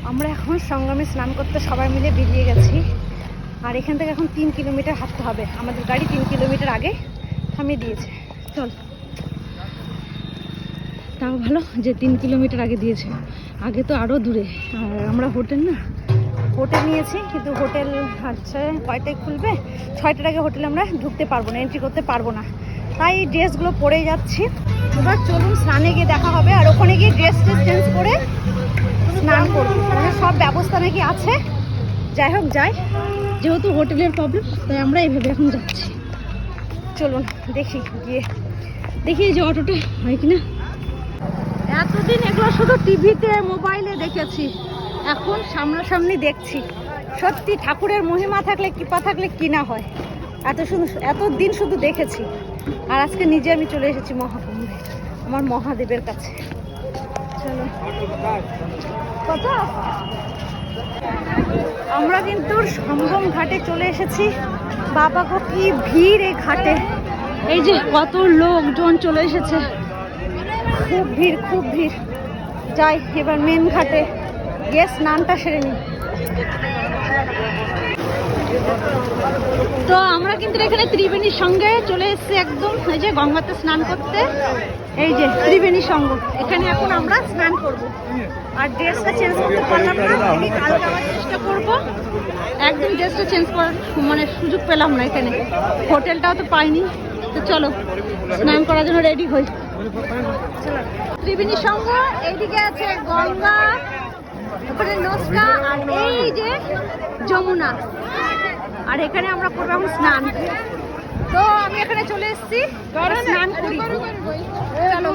আমরা এখন সঙ্গমে স্নান করতে সবাই মিলে বেরিয়ে গেছি। আর এখান থেকে এখন 3 কিলোমিটার হাঁটতে হবে। আমাদের গাড়ি 3 কিলোমিটার আগে থামিয়ে দিয়েছে। চল, তাও ভালো যে 3 কিলোমিটার আগে দিয়েছে, আগে তো আরও দূরে। আর আমরা হোটেল নিয়েছি, কিন্তু হোটেল হচ্ছে কয়টায় খুলবে, 6টার আগে হোটেলে আমরা ঢুকতে পারবো না, এন্ট্রি করতে পারবো না। তাই ড্রেসগুলো পরেই যাচ্ছি। এবার চলুন স্নানে গিয়ে দেখা হবে। আর ওখানে গিয়ে ড্রেস চেঞ্জ করে স্নান করবো, মানে সব ব্যবস্থা নাকি আছে। যাই হোক যাই, যেহেতু হোটেলের প্রবলেম তাই আমরা এইভাবে এখন যাচ্ছি। চলুন দেখি যে অটোটা হয় কিনা। এতদিন এগুলো শুধু টিভিতে মোবাইলে দেখেছি, এখন সামনাসামনি দেখছি। সত্যি ঠাকুরের মহিমা থাকলে, কৃপা থাকলে কি না হয়। এতদিন শুধু দেখেছি, আর আজকে নিজে আমি চলে এসেছি মহাকুম্ভে, আমার মহাদেবের কাছে। চলো, কত আমরা কিন্তু সঙ্গম ঘাটে চলে এসেছি। বাবা গো কি ভিড় এই ঘাটে, এই যে কত লোকজন চলে এসেছে, খুব ভিড়। যাই এবার মেন ঘাটে গিয়ে স্নানটা সেরে নিই। তো আমরা কিন্তু এখানে ত্রিবেণীর সঙ্গে চলে এসেছি, একদম এই যে গঙ্গাতে স্নান করতে। এই যে ত্রিবেণী সঙ্গ, এখানে এখন আমরা স্নান করব। আর ড্রেসটা চেঞ্জ করতে পারলাম না, কালকে আবার চেষ্টা করবো। একদম ড্রেসটা চেঞ্জ করার মানে সুযোগ পেলাম না, এখানে হোটেলটাও তো পাইনি। তো চলো স্নান করার জন্য রেডি হই। চলো, ত্রিবেণী সঙ্গ, এইদিকে আছে গঙ্গা, ওখানে নৌকা, আর এই যে যমুনা। আর এখানে আমরা করবো এখন স্নান। তো আমি এখানে চলে এসেছি, স্নান করি। চলো,